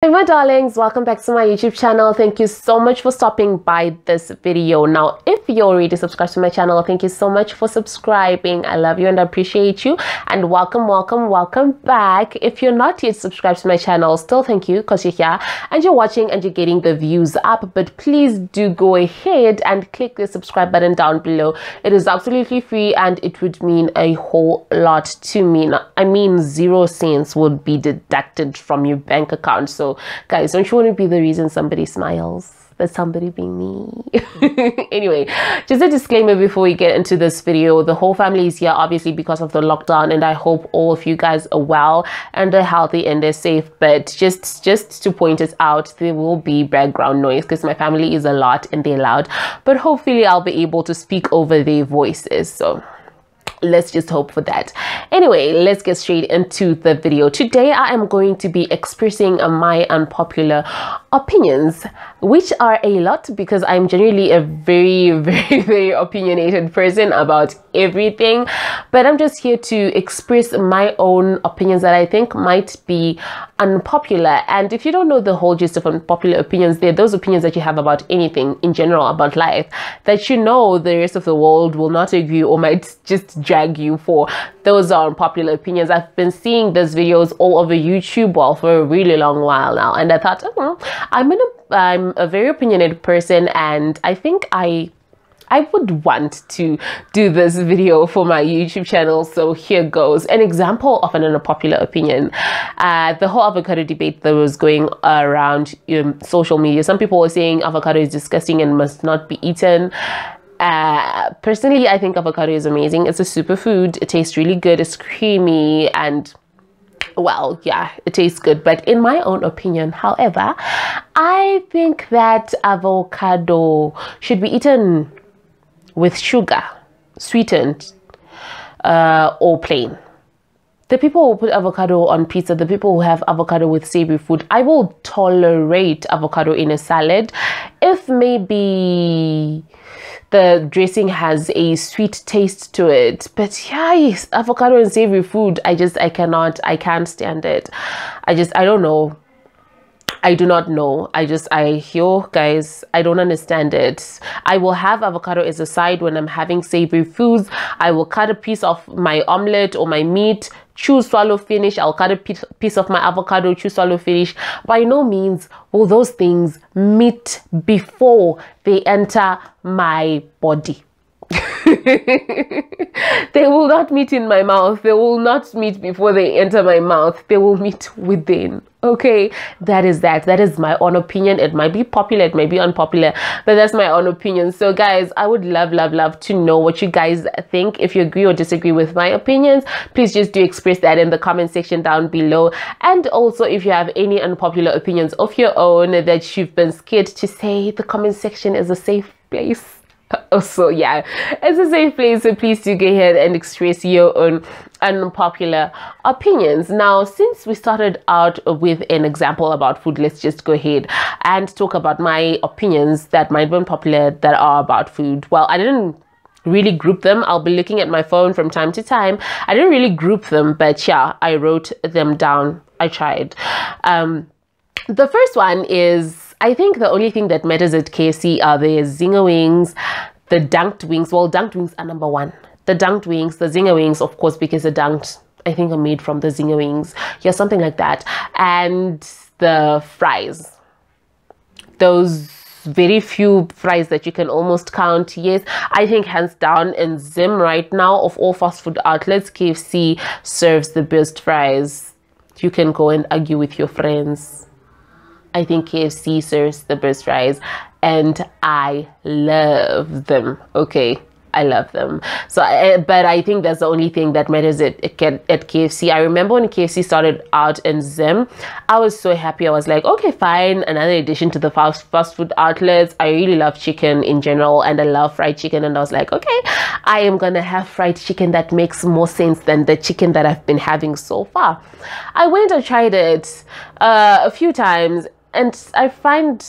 Hey my darlings, welcome back to my YouTube channel. Thank you so much for stopping by this video. Now, if you're already subscribed to my channel, thank you so much for subscribing. I love you and I appreciate you, and welcome back. If you're not yet subscribed to my channel, still thank you because you're here and you're watching and you're getting the views up. But please do go ahead and click the subscribe button down below. It is absolutely free and it would mean a whole lot to me. Now, I mean 0 cents would be deducted from your bank account. So guys, don't you want to be the reason somebody smiles? But somebody being me. Anyway, just a disclaimer before we get into this video. The whole family is here obviously because of the lockdown, and I hope all of you guys are well and are healthy and are safe. But just to point it out, there will be background noise because my family is a lot and they're loud, but hopefully I'll be able to speak over their voices. So let's just hope for that. Anyway, let's get straight into the video. Today I am going to be expressing my unpopular opinions, which are a lot because I'm generally a very opinionated person about everything, but I'm just here to express my own opinions that I think might be unpopular. And if you don't know the whole gist of unpopular opinions, they're those opinions that you have about anything in general, about life, that you know the rest of the world will not agree or might just drag you for. Those are unpopular opinions. I've been seeing these videos all over YouTube for a really long while now, and I thought, I'm a very opinionated person, and I think I would want to do this video for my YouTube channel. So here goes an example of an unpopular opinion. The whole avocado debate that was going around social media. Some people were saying avocado is disgusting and must not be eaten. Personally, I think avocado is amazing. It's a superfood. It tastes really good. It's creamy and, well, yeah, it tastes good. But in my own opinion, however, I think that avocado should be eaten with sugar, sweetened, or plain. The people who put avocado on pizza, the people who have avocado with savory food, I will tolerate avocado in a salad if maybe the dressing has a sweet taste to it. But yeah, yes, avocado and savory food, I can't stand it. I don't know. I do not know. I hear, guys, I don't understand it. I will have avocado as a side when I'm having savory foods. I will cut a piece of my omelette or my meat, chew, swallow, finish. I'll cut a piece of my avocado, chew, swallow, finish. By no means will those things meet before they enter my body. They will not meet in my mouth. They will not meet before they enter my mouth. They will meet within. Okay, that is my own opinion. It might be popular, it might be unpopular, but that's my own opinion. So guys, I would love to know what you guys think. If you agree or disagree with my opinions, please just do express that in the comment section down below. And also, if you have any unpopular opinions of your own that you've been scared to say, the comment section is a safe place. Also, yeah, it's a safe place, so please do go ahead and express your own unpopular opinions. Now, since we started out with an example about food, let's just go ahead and talk about my opinions that might be unpopular that are about food. Well, I didn't really group them. I'll be looking at my phone from time to time. I didn't really group them, but yeah, I wrote them down. I tried. The first one is, I think the only thing that matters at KFC are the zinger wings, the dunked wings. Well, dunked wings are number one. The dunked wings, the zinger wings, of course, because the dunked, I think, are made from the zinger wings. Yeah, something like that. And the fries. Those very few fries that you can almost count. Yes, I think hands down in Zim right now, of all fast food outlets, KFC serves the best fries. You can go and argue with your friends. I think KFC serves the best fries and I love them. Okay, I love them. So, but I think that's the only thing that matters at KFC. I remember when KFC started out in Zim, I was so happy. I was like, okay, fine, another addition to the fast food outlets. I really love chicken in general and I love fried chicken. And I was like, okay, I am gonna have fried chicken that makes more sense than the chicken that I've been having so far. I went and tried it a few times, and I find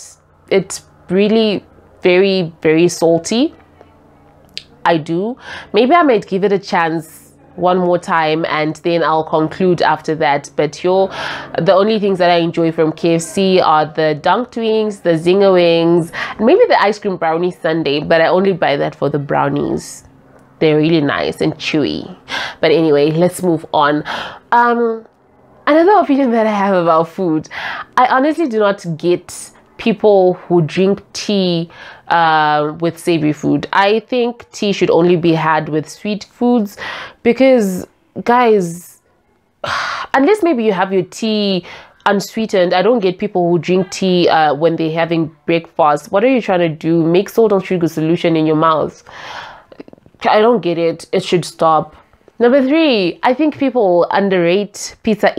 it really very salty. I do. Maybe I might give it a chance one more time and then I'll conclude after that. But the only things that I enjoy from KFC are the dunked wings, the zinger wings, and maybe the ice cream brownie sundae, but I only buy that for the brownies. They're really nice and chewy. But anyway, let's move on. Another opinion that I have about food, I honestly do not get people who drink tea with savory food. I think tea should only be had with sweet foods, because guys, unless maybe you have your tea unsweetened, I don't get people who drink tea when they're having breakfast. What are you trying to do? Make salt and sugar solution in your mouth? I don't get it. It should stop. Number 3, I think people underrate pizza,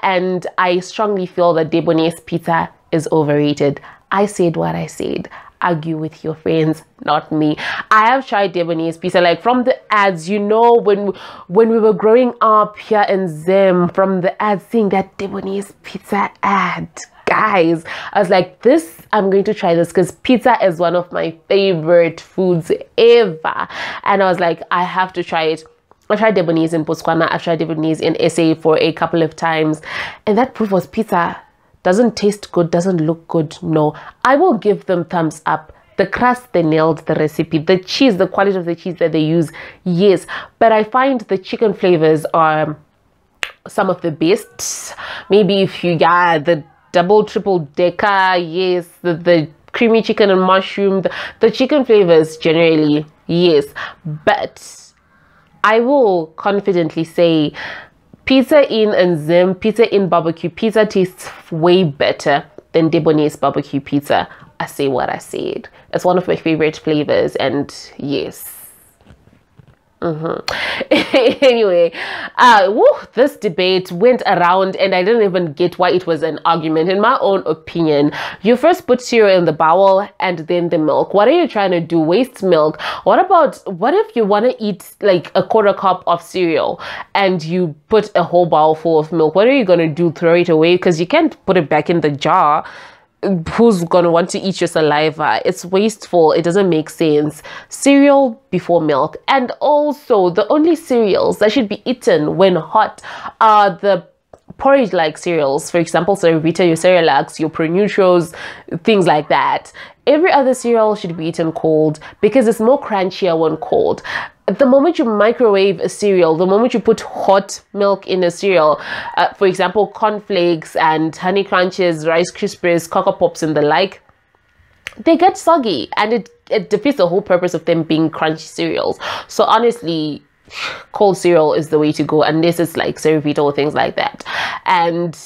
and I strongly feel that Debonese pizza is overrated. I said what I said. Argue with your friends, not me. I have tried Debonese pizza, like from the ads, you know, when we were growing up here in Zim, from the ads, seeing that Debonese pizza ad. Guys, I was like, I'm going to try this because pizza is one of my favorite foods ever. And I was like, I have to try it. I tried Debonese in Botswana. I've tried Debonese in SA for a couple of times. And that proof was pizza doesn't taste good, doesn't look good. No, I will give them thumbs up. The crust, they nailed the recipe. The cheese, the quality of the cheese that they use, yes. But I find the chicken flavors are some of the best. Maybe if you got the double, triple decker, yes, the creamy chicken and mushroom, the chicken flavors generally, yes. But I will confidently say Pizza Inn and Zim, Pizza Inn barbecue pizza tastes way better than Debonese barbecue pizza. I say what I said. It's one of my favorite flavors, and yes. Anyway, this debate went around and I didn't even get why it was an argument. In my own opinion, you first put cereal in the bowl and then the milk. What are you trying to do? Waste milk? What if you want to eat like a quarter cup of cereal and you put a whole bowl full of milk? What are you going to do? Throw it away? Because you can't put it back in the jar. Who's gonna want to eat your saliva? It's wasteful. It doesn't make sense. Cereal before milk. And also, the only cereals that should be eaten when hot are the porridge-like cereals. For example, Cerevita, your Cerelacs, your Pronutros, things like that. Every other cereal should be eaten cold because it's more crunchier when cold. The moment you microwave a cereal, the moment you put hot milk in a cereal, for example, cornflakes and honey crunches, Rice Krispies, Cocoa Pops and the like, they get soggy and it defeats the whole purpose of them being crunchy cereals. So honestly, cold cereal is the way to go unless it's like Cerevita or things like that. And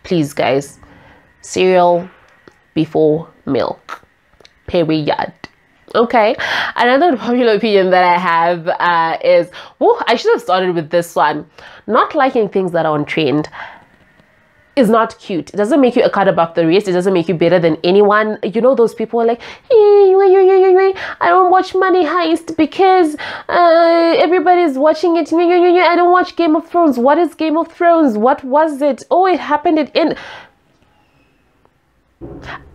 please guys, cereal before milk, period. Okay, another popular opinion that I have is, I should have started with this one. Not liking things that are on trend is not cute. It doesn't make you a cut above the rest. It doesn't make you better than anyone. You know, those people are like, I don't watch Money Heist because everybody's watching it. I don't watch Game of Thrones. What is Game of Thrones? What was it? Oh, it happened in...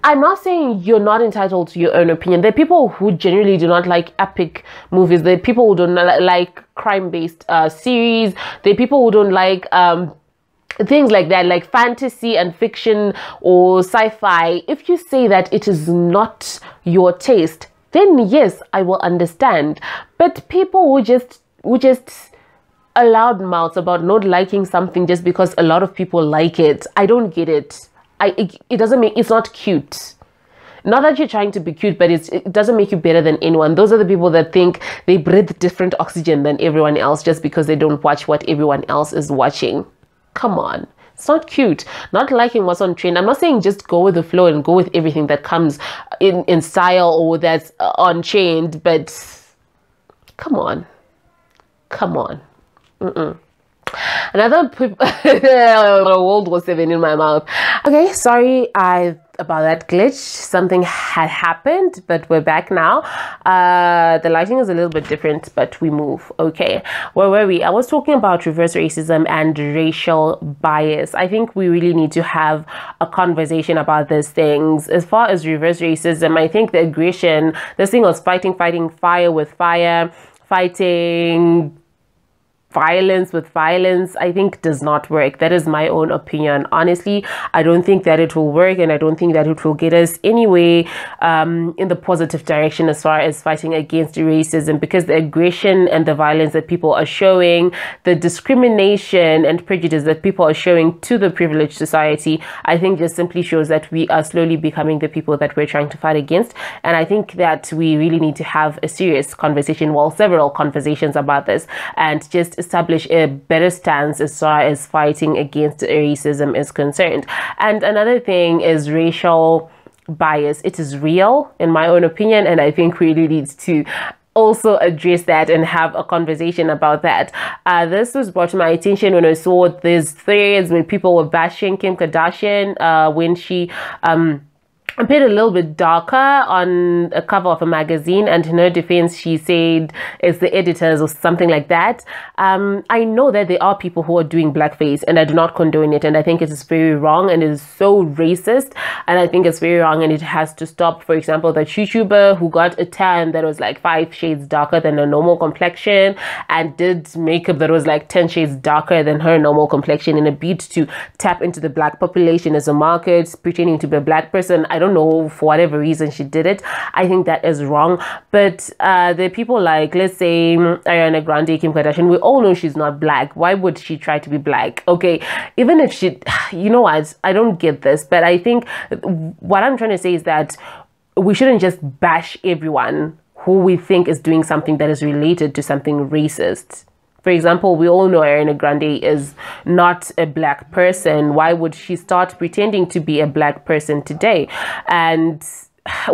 I'm not saying you're not entitled to your own opinion. There are people who generally do not like epic movies. There are people who don't like crime-based series. There are people who don't like things like that, like fantasy and fiction or sci-fi. If you say that it is not your taste, then yes, I will understand. But people who just a loud mouth about not liking something just because a lot of people like it, I don't get it. It doesn't make, it's not cute. Not that you're trying to be cute, but it doesn't make you better than anyone. Those are the people that think they breathe different oxygen than everyone else just because they don't watch what everyone else is watching. Come on. It's not cute. Not liking what's on trend. I'm not saying just go with the flow and go with everything that comes in style or that's on trend, but come on. Come on. Another World War 7 in my mouth. Okay, sorry about that glitch. Something had happened, but we're back now. The lighting is a little bit different, but we move. Okay, where were we? I was talking about reverse racism and racial bias. I think we really need to have a conversation about these things. As far as reverse racism, I think the aggression, this thing was fighting fire with fire, fighting violence with violence, I think does not work. That is my own opinion. Honestly, I don't think that it will work, and I don't think that it will get us anywhere in the positive direction as far as fighting against racism, because the aggression and the violence that people are showing, the discrimination and prejudice that people are showing to the privileged society, I think just simply shows that we are slowly becoming the people that we're trying to fight against. And I think that we really need to have a serious conversation, well, several conversations about this, and just establish a better stance as far as fighting against racism is concerned. And another thing is racial bias. It is real, in my own opinion, and I think we really need to also address that and have a conversation about that. This was brought to my attention when I saw these threads when people were bashing Kim Kardashian when she appeared a little bit darker on a cover of a magazine, and in her defense she said it's the editors or something like that. I know that there are people who are doing blackface, and I do not condone it, and I think it is very wrong, and it is so racist, and I think it's very wrong, and it has to stop. For example, that YouTuber who got a tan that was like 5 shades darker than a normal complexion, and did makeup that was like 10 shades darker than her normal complexion in a bid to tap into the black population as a market, pretending to be a black person. I don't know, for whatever reason she did it. I think that is wrong. But the people like, let's say, Ariana Grande, Kim Kardashian, we all know she's not black. Why would she try to be black? Okay, even if she, you know what, I don't get this, but I think what I'm trying to say is that we shouldn't just bash everyone who we think is doing something that is related to something racist. For example, we all know Ariana Grande is not a black person. Why would she start pretending to be a black person today? And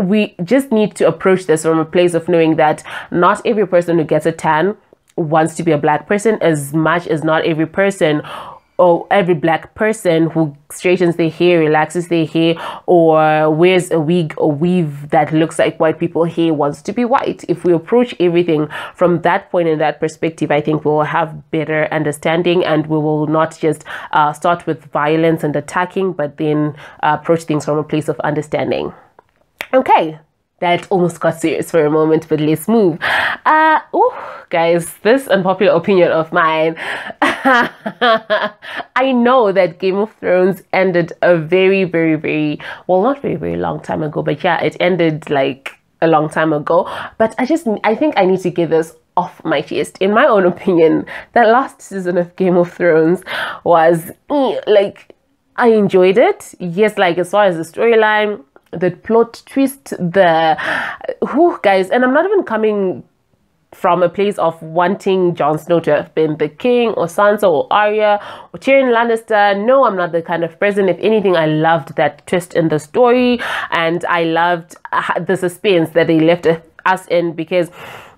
we just need to approach this from a place of knowing that not every person who gets a tan wants to be a black person, as much as not every person or every black person who straightens their hair, relaxes their hair, or wears a wig or weave that looks like white people hair wants to be white. If we approach everything from that point and that perspective, I think we will have better understanding, and we will not just start with violence and attacking, but then approach things from a place of understanding. Okay, that almost got serious for a moment, but let's move. Guys, this unpopular opinion of mine. I know that Game of Thrones ended a very, very, very, well, not very, very long time ago, but yeah, it ended like a long time ago. But I think I need to get this off my chest. In my own opinion, that last season of Game of Thrones was like, I enjoyed it. Yes, like as far as the storyline, the plot twist, guys, and I'm not even coming from a place of wanting Jon Snow to have been the king, or Sansa, or Arya, or Tyrion Lannister. No, I'm not the kind of person. If anything, I loved that twist in the story, and I loved the suspense that they left us in, because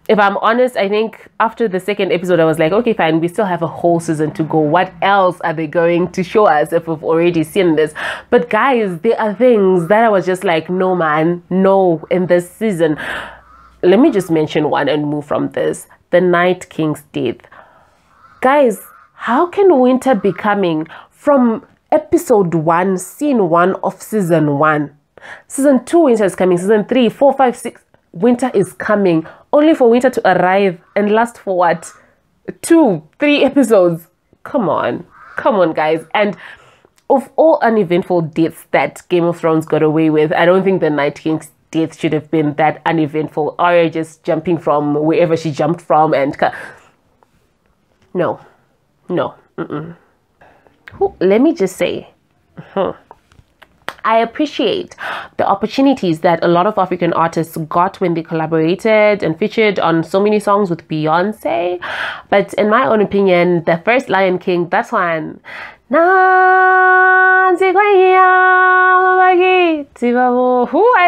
if I'm honest, I think after the second episode, I was like, okay, fine, we still have a whole season to go. What else are they going to show us if we've already seen this? But guys, there are things that I was just like, no, man, no, in this season. Let me just mention one and move from this. The Night King's death. Guys, how can winter be coming from episode 1, scene 1 of season 1? Season 2, winter is coming. Season 3, 4, 5, 6, winter is coming. Only for winter to arrive and last for what? 2, 3 episodes. Come on, guys. And of all uneventful deaths that Game of Thrones got away with, I don't think the Night King's death should have been that uneventful. Arya just jumping from wherever she jumped from, and no. Let me just say, I appreciate the opportunities that a lot of African artists got when they collaborated and featured on so many songs with Beyonce. But in my own opinion, the first Lion King, that one, I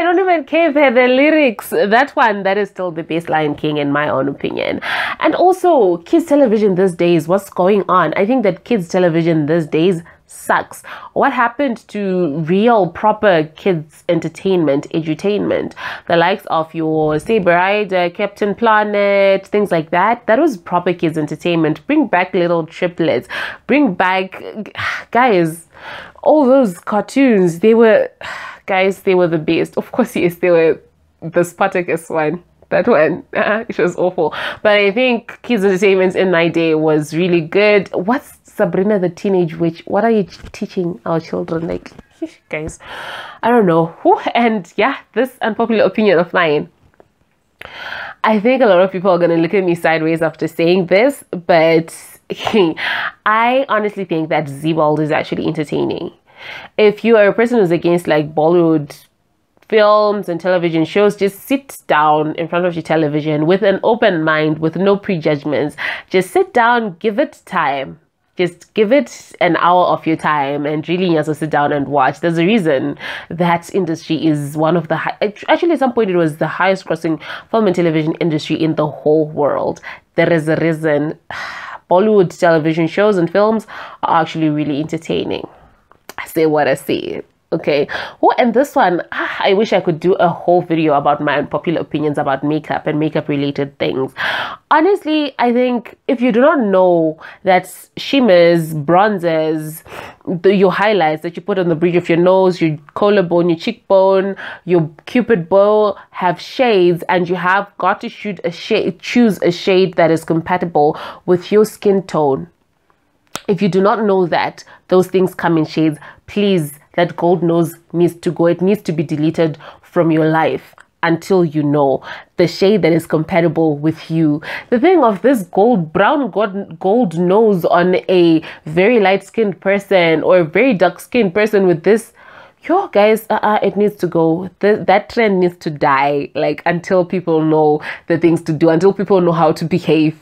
don't even care for the lyrics. That one, that is still the best Lion King in my own opinion. And also, kids television these days, what's going on? I think that kids television these days sucks. What happened to real proper kids entertainment, edutainment, the likes of your Saber Rider, Captain Planet, things like that? That was proper kids entertainment. Bring back Little Triplets, bring back, guys, all those cartoons. They were, guys, they were the best. Of course, yes, they were the Spartacus one. That one, it was awful. But I think kids entertainment in my day was really good. What's Sabrina the Teenage Witch? What are you teaching our children? Like, guys, I don't know. And yeah, this unpopular opinion of mine, I think a lot of people are going to look at me sideways after saying this, but I honestly think that Z-World is actually entertaining. If you are a person who's against like Bollywood films and television shows, just sit down in front of your television with an open mind, with no prejudgments. Just sit down, give it time. Just give it an hour of your time and really just sit down and watch. There's a reason that industry is one of the actually at some point it was the highest grossing film and television industry in the whole world. There is a reason. Bollywood television shows and films are actually really entertaining. I say what I say. Okay. Oh, and this one, I wish I could do a whole video about my unpopular opinions about makeup and makeup related things. Honestly, I think if you do not know that shimmers, bronzers, your highlights that you put on the bridge of your nose, your collarbone, your cheekbone, your cupid bow have shades, and you have got to choose a shade that is compatible with your skin tone. If you do not know that those things come in shades, please, that gold nose needs to go. It needs to be deleted from your life until you know the shade that is compatible with you. The thing of this brown gold nose on a very light-skinned person or a very dark-skinned person with this, yo guys, it needs to go. That trend needs to die, like, until people know the things to do, until people know how to behave.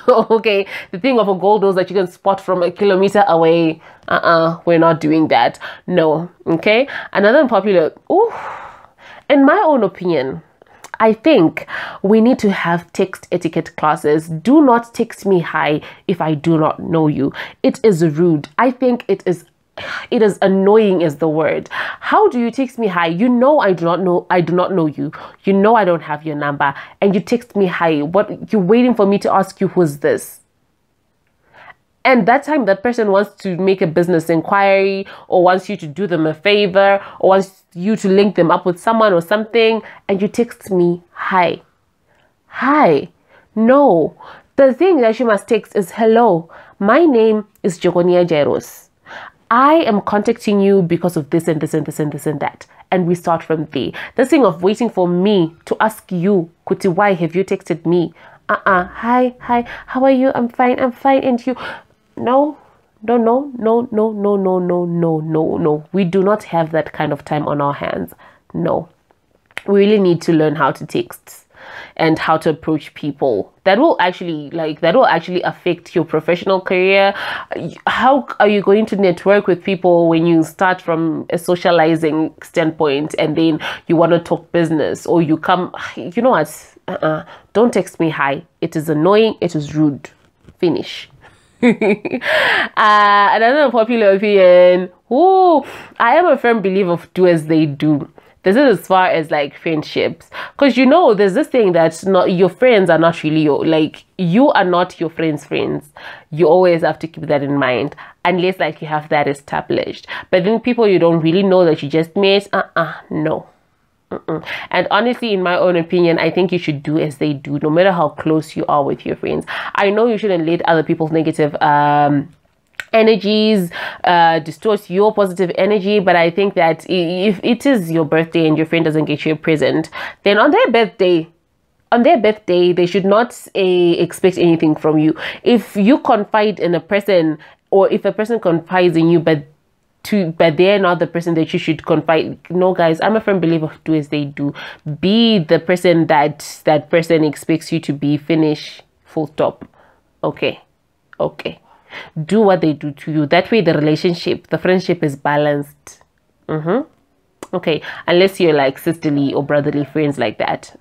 Okay, the thing of a gold nose that you can spot from a kilometer away, we're not doing that. No. Okay, another unpopular, in my own opinion, I think we need to have text etiquette classes. Do not text me hi if I do not know you. It is rude. I think it is annoying is the word. How do you text me hi? You know I do not know you. You know I don't have your number, and you text me hi. What, you're waiting for me to ask you who's this? And that time that person wants to make a business inquiry, or wants you to do them a favor, or wants you to link them up with someone or something, and you text me hi. Hi. No. The thing that you must text is, hello, my name is Jogonia Jairos. I am contacting you because of this and this and this and this and that. And we start from there. The thing of waiting for me to ask you, Kuti, why have you texted me? Hi, how are you? I'm fine, and you? No. We do not have that kind of time on our hands. No. We really need to learn how to text and how to approach people. That will actually affect your professional career. How are you going to network with people when you start from a socializing standpoint and then you want to talk business, or you come, you know what, don't text me hi. It is annoying, it is rude. Finish. Another unpopular opinion, I am a firm believer of do as they do. This is as far as like friendships, because you know there's this thing that your friends are not really you are not your friends' friends. You always have to keep that in mind, unless like you have that established. But then people you don't really know that you just met, no. And honestly, in my own opinion, I think you should do as they do, no matter how close you are with your friends. I know you shouldn't let other people's negative energies distort your positive energy, but I think that if it is your birthday and your friend doesn't get you a present, then on their birthday they should not expect anything from you. If you confide in a person, or if a person confides in you but they're not the person that you should confide. No guys, I'm a firm believer of do as they do. Be the person that person expects you to be. Finish. Full stop. Okay. Do what they do to you. That way the friendship is balanced. Okay, unless you're like sisterly or brotherly friends like that.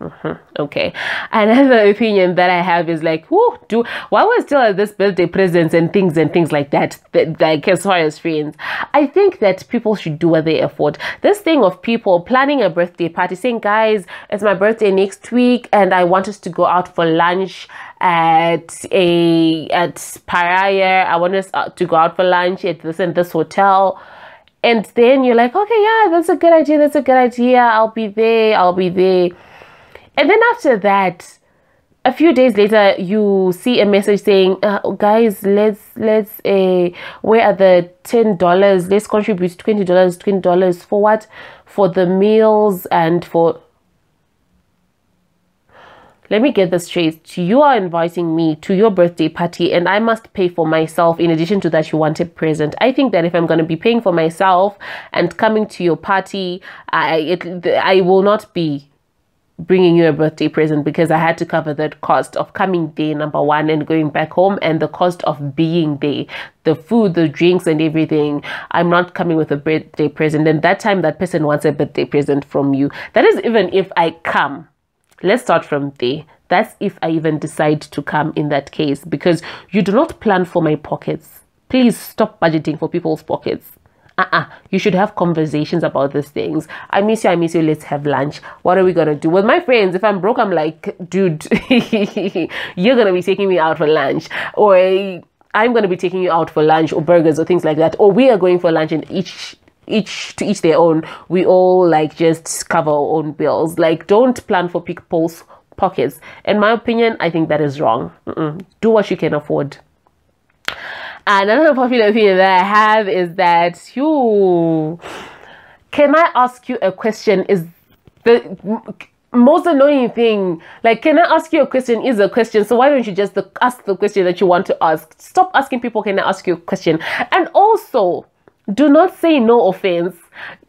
Okay, another opinion that I have is like, why we're still at this birthday presents and things like that, like as far as friends. I think that people should do what they afford. This thing of people planning a birthday party, saying, guys, it's my birthday next week and I want us to go out for lunch at Pariah. I want us to go out for lunch at this and this hotel. And then you're like, okay, yeah, that's a good idea. I'll be there. And then after that, a few days later, you see a message saying, guys, let's where are the $10? Let's contribute $20 for what? For the meals and for... Let me get this straight. You are inviting me to your birthday party and I must pay for myself. In addition to that, you want a present. I think that if I'm going to be paying for myself and coming to your party, I will not be bringing you a birthday present, because I had to cover that cost of coming there, number one, and going back home, and the cost of being there, the food, the drinks and everything. I'm not coming with a birthday present. And that time that person wants a birthday present from you. That is even if I come. Let's start from there. That's if I even decide to come in that case, because you do not plan for my pockets. Please stop budgeting for people's pockets. You should have conversations about these things. I miss you, let's have lunch. What are we gonna do? With my friends, if I'm broke, I'm like, dude, you're gonna be taking me out for lunch, or I'm gonna be taking you out for lunch, or burgers, or things like that, or we are going for lunch and each to each their own. We all like just cover our own bills. Like, don't plan for people's pockets. In my opinion, I think that is wrong. Do what you can afford. Another popular opinion that I have is that can I ask you a question is the most annoying thing. Like, can I ask you a question is a question, so why don't you just ask the question that you want to ask? Stop asking people, can I ask you a question? And also, do not say no offense.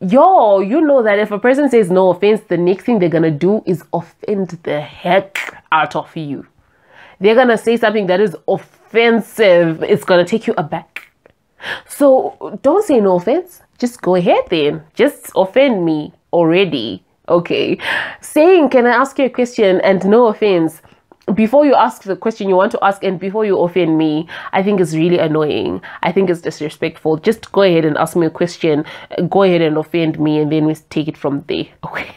You know that if a person says no offense, the next thing they're gonna do is offend the heck out of you. They're gonna say something that is offensive. It's gonna take you aback. So don't say no offense. Just go ahead then. Just offend me already. Okay. Saying, can I ask you a question, and no offense, before you ask the question you want to ask and before you offend me, I think is really annoying. I think it's disrespectful. Just go ahead and ask me a question. Go ahead and offend me, and then we take it from there. Okay.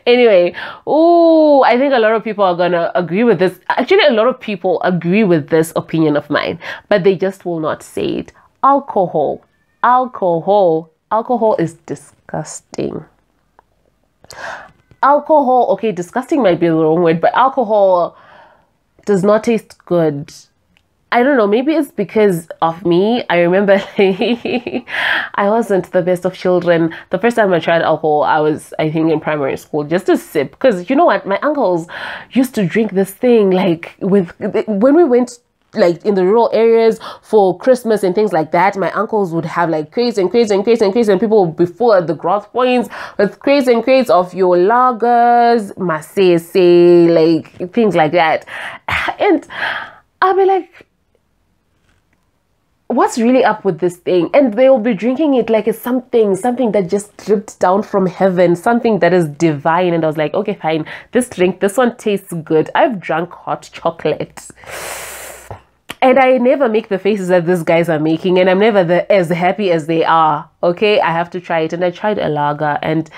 Anyway, I think a lot of people are gonna agree with this. Actually, a lot of people agree with this opinion of mine, but they just will not say it. Alcohol is disgusting. Alcohol, okay, disgusting might be the wrong word, but alcohol does not taste good. I don't know, maybe it's because of me. I remember I wasn't the best of children. The first time I tried alcohol, I was, I think, in primary school, just a sip. Because you know what? My uncles used to drink this thing, like, when we went, like, in the rural areas for Christmas and things like that, my uncles would have like crates and crates and crates and crates, and people would be full at the growth points with crates and crates of your lagers, masese, like things like that. And I'll be like, what's really up with this thing? And they will be drinking it like it's something that just dripped down from heaven, something that is divine. And I was like, okay, fine, this one tastes good. I've drunk hot chocolate and I never make the faces that these guys are making, and I'm never as happy as they are. Okay, I have to try it. And I tried a lager, and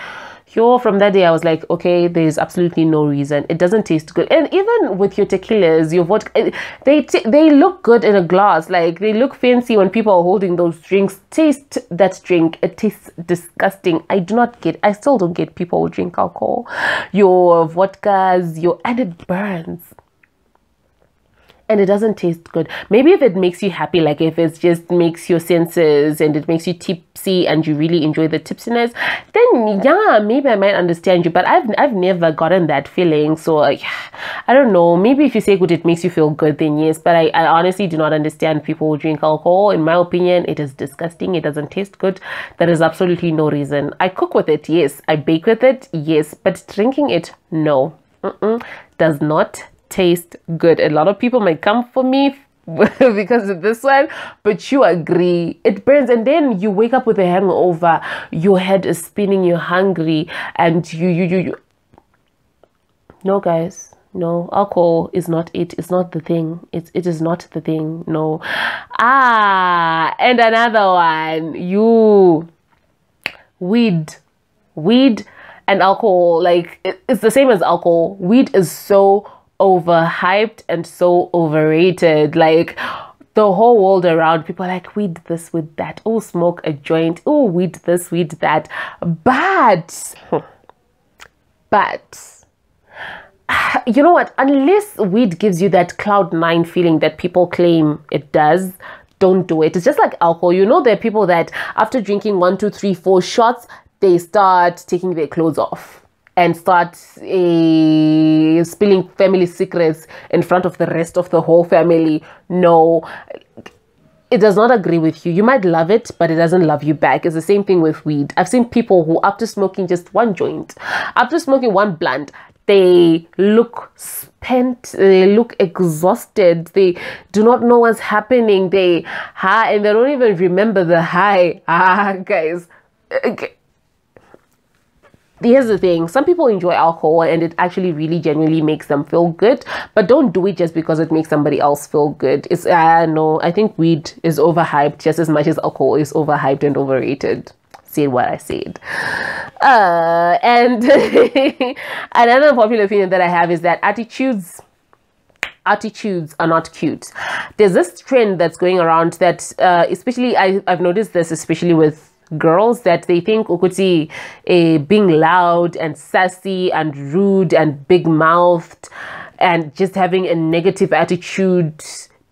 from that day I was like, okay, there's absolutely no reason. It doesn't taste good. And even with your tequilas, your vodka, they look good in a glass. Like, they look fancy when people are holding those drinks. Taste that drink. It tastes disgusting. I still don't get people who drink alcohol. Your vodkas, and it burns. And it doesn't taste good. Maybe if it makes you happy, like if it just makes your senses and it makes you tipsy and you really enjoy the tipsiness, then yeah, maybe I might understand you. But I've never gotten that feeling. So I don't know. Maybe if you say good, it makes you feel good, then yes. But I honestly do not understand people who drink alcohol. In my opinion, it is disgusting. It doesn't taste good. There is absolutely no reason. I cook with it, yes. I bake with it, yes. But drinking it, no. Does not taste good. A lot of people might come for me because of this one, but you agree, it burns. And then you wake up with a hangover, your head is spinning, you're hungry, and you no, guys, no, alcohol is not it. It's not the thing. It is not the thing. No. And another one, weed and alcohol, like it's the same as alcohol. Weed is so overhyped and so overrated. Like, the whole world around, people are like, weed this, with that. Oh, smoke a joint. Oh, weed this, weed that. But you know what? Unless weed gives you that cloud-9 feeling that people claim it does, don't do it. It's just like alcohol. You know, there are people that after drinking 1, 2, 3, 4 shots, they start taking their clothes off and start spilling family secrets in front of the rest of the whole family. No, it does not agree with you. You might love it, but it doesn't love you back. It's the same thing with weed. I've seen people who, after smoking just 1 joint, after smoking 1 blunt, they look spent, they look exhausted, they do not know what's happening, they high, and they don't even remember the high. Guys, okay. Here's the thing, some people enjoy alcohol and it actually really genuinely makes them feel good, but don't do it just because it makes somebody else feel good. It's no, I think weed is overhyped just as much as alcohol is overhyped and overrated. Said what I said. And another popular opinion that I have is that attitudes are not cute. There's this trend that's going around that especially I've noticed this especially with girls, that they think Ukuti being loud and sassy and rude and big-mouthed and just having a negative attitude,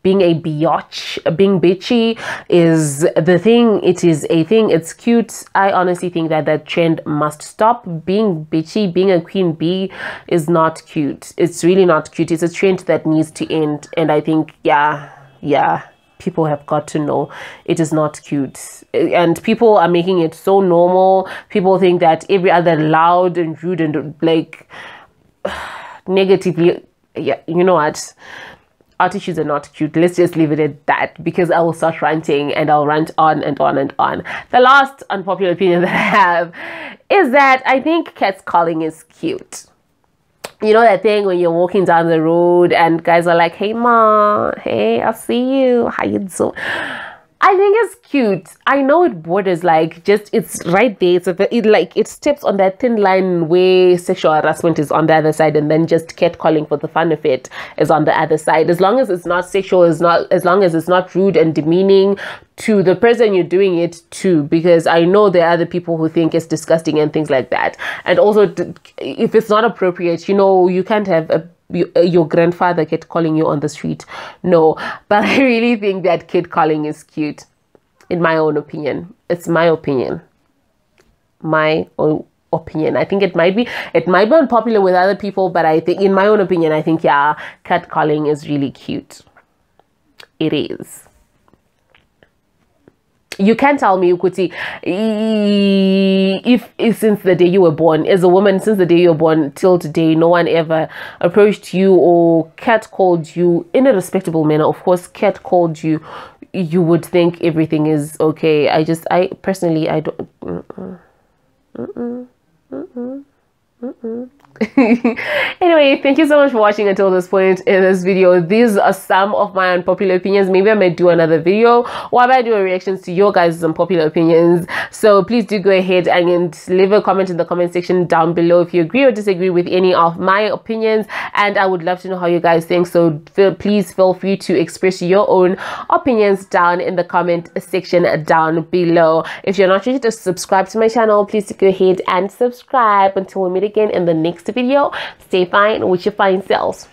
being a biatch, being bitchy is the thing. It is a thing. It's cute. I honestly think that that trend must stop. Being bitchy, being a queen bee is not cute. It's really not cute. It's a trend that needs to end. And I think, yeah, people have got to know it is not cute. And people are making it so normal. People think that every other loud and rude and like negatively, yeah, you know what? Attitudes are not cute. Let's just leave it at that, because I will start ranting and I'll rant on and on and on. The last unpopular opinion that I have is that I think catcalling is cute. You know that thing when you're walking down the road and guys are like, hey ma, hey, I see you, how you doing? I think it's cute. I know it borders like just, it's right there. It steps on that thin line where sexual harassment is on the other side, and then just catcalling for the fun of it is on the other side. As long as it's not sexual, as long as it's not rude and demeaning to the person you're doing it to, because I know there are other people who think it's disgusting and things like that. And also, if it's not appropriate, you know, you can't have your grandfather catcalling you on the street. No, but I really think that catcalling is cute, in my own opinion. It's my opinion. My own opinion. I think it might be unpopular with other people, but I think, in my own opinion, I think, yeah, catcalling is really cute. It is. You can't tell me, Ukuti, if since the day you were born, as a woman, since the day you were born till today, no one ever approached you or catcalled you in a respectable manner. Of course, catcalled you, you would think everything is okay. I personally, I don't. Anyway, thank you so much for watching until this point in this video. These are some of my unpopular opinions. Maybe I might do another video or I might do a reactions to your guys' unpopular opinions. So please do go ahead and leave a comment in the comment section down below if you agree or disagree with any of my opinions, and I would love to know how you guys think. So please feel free to express your own opinions down in the comment section down below. If you're not ready to subscribe to my channel, please go ahead and subscribe. Until we meet again in the next video, stay fine with your fine selves.